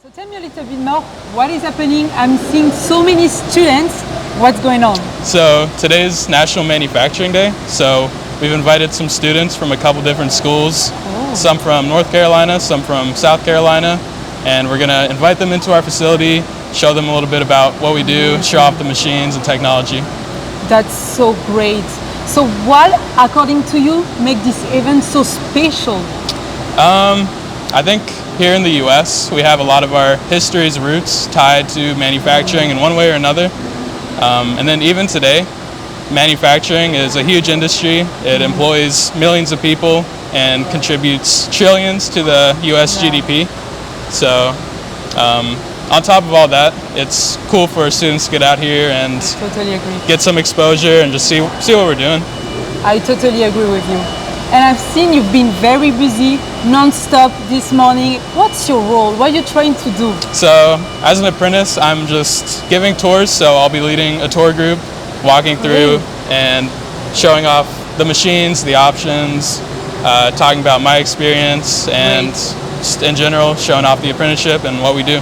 So tell me a little bit more, what is happening? I'm seeing so many students. What's going on? So today's National Manufacturing Day. So we've invited some students from a couple different schools, some from North Carolina, some from South Carolina, and we're going to invite them into our facility, show them a little bit about what we do, show off the machines and technology. That's so great. So what, according to you, make this event so special? I think here in the US, we have a lot of our history's roots tied to manufacturing in one way or another. And then even today, manufacturing is a huge industry. It employs millions of people and contributes trillions to the US GDP. So on top of all that, it's cool for students to get out here and Totally agree. get some exposure and just see what we're doing. I totally agree with you. And I've seen you've been very busy, non-stop this morning. What's your role? What are you trying to do? So as an apprentice, I'm just giving tours. So I'll be leading a tour group, walking through and showing off the machines, the options, talking about my experience and just in general showing off the apprenticeship and what we do.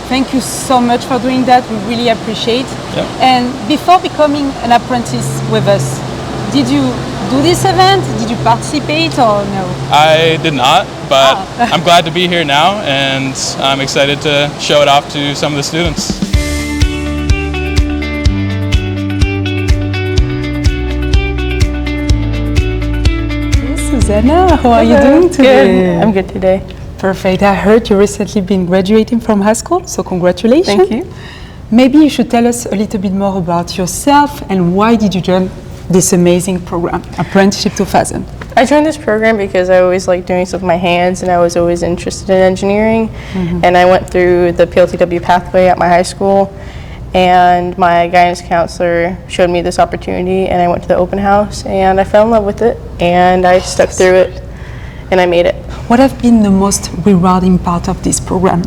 Thank you so much for doing that. We really appreciate. Yep. And before becoming an apprentice with us, did you do this event? Did you participate or no? I did not, but I'm glad to be here now and I'm excited to show it off to some of the students. Susanna, how are you doing today? Good. I'm good today. Perfect. I heard you recently been graduating from high school, so congratulations. Thank you. Maybe you should tell us a little bit more about yourself and why did you join this amazing program, Apprenticeship 2000? I joined this program because I always liked doing stuff with my hands and I was always interested in engineering. And I went through the PLTW pathway at my high school and my guidance counselor showed me this opportunity and I went to the open house and I fell in love with it and I stuck through it and I made it. What have been the most rewarding part of this program?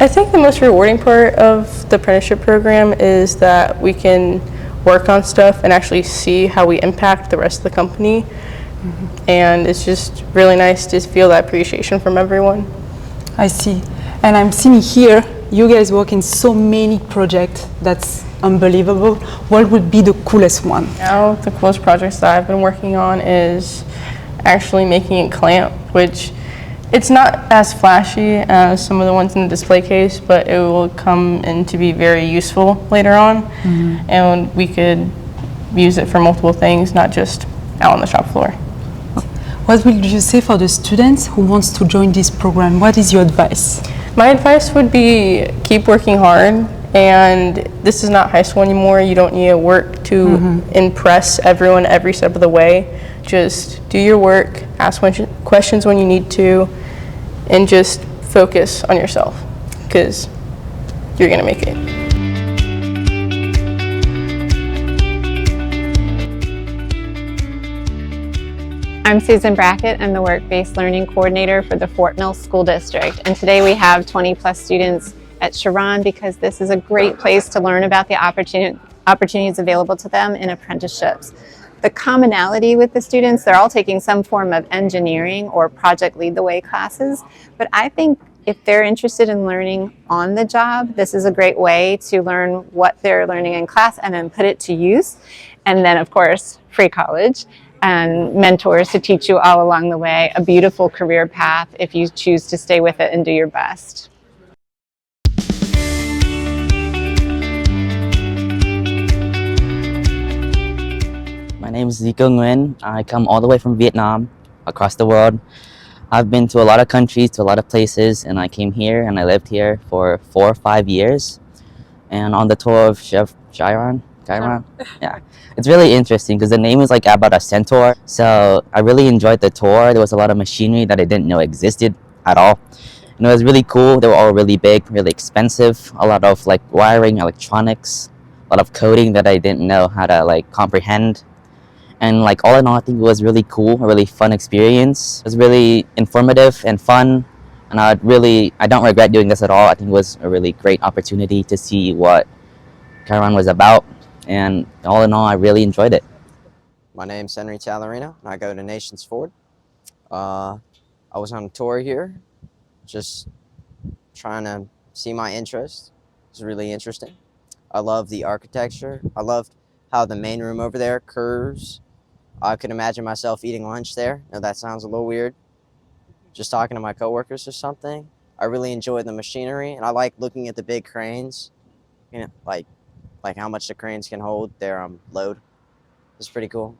I think the most rewarding part of the apprenticeship program is that we can work on stuff and actually see how we impact the rest of the company. And it's just really nice to feel that appreciation from everyone. I see. And I'm seeing here, you guys work in so many projects. That's unbelievable. What would be the coolest one? Now, the coolest projects that I've been working on is actually making a clamp, which it's not as flashy as some of the ones in the display case, but it will come in to be very useful later on. And we could use it for multiple things, not just out on the shop floor. What would you say for the students who wants to join this program? What is your advice? My advice would be keep working hard, and this is not high school anymore. You don't need to work to impress everyone every step of the way. Just do your work, ask questions when you need to, and just focus on yourself, because you're gonna make it. I'm Susan Brackett. I'm the Work-Based Learning Coordinator for the Fort Mill School District. And today we have 20 plus students at CHIRON because this is a great place to learn about the opportunities available to them in apprenticeships. The commonality with the students, they're all taking some form of engineering or project lead the way classes. But I think if they're interested in learning on the job, this is a great way to learn what they're learning in class and then put it to use. And then of course, free college and mentors to teach you all along the way, a beautiful career path if you choose to stay with it and do your best. My name is Zico Nguyen. I come all the way from Vietnam, across the world. I've been to a lot of countries, to a lot of places, and I came here and I lived here for 4 or 5 years. And on the tour of Chef CHIRON, yeah, it's really interesting because the name is like about a centaur. So I really enjoyed the tour. There was a lot of machinery that I didn't know existed at all. And it was really cool. They were all really big, really expensive. A lot of like wiring, electronics, a lot of coding that I didn't know how to like comprehend. And like all in all, I think it was really cool, a really fun experience. It was really informative and fun. And I don't regret doing this at all. I think it was a really great opportunity to see what CHIRON was about. And all in all, I really enjoyed it. My name's Henry Tallarino, and I go to Nations Ford. I was on a tour here, just trying to see my interest. It's really interesting. I love the architecture. I loved how the main room over there curves. I could imagine myself eating lunch there. Now that sounds a little weird. Just talking to my coworkers or something. I really enjoy the machinery, and I like looking at the big cranes. You know, like how much the cranes can hold their load. It's pretty cool.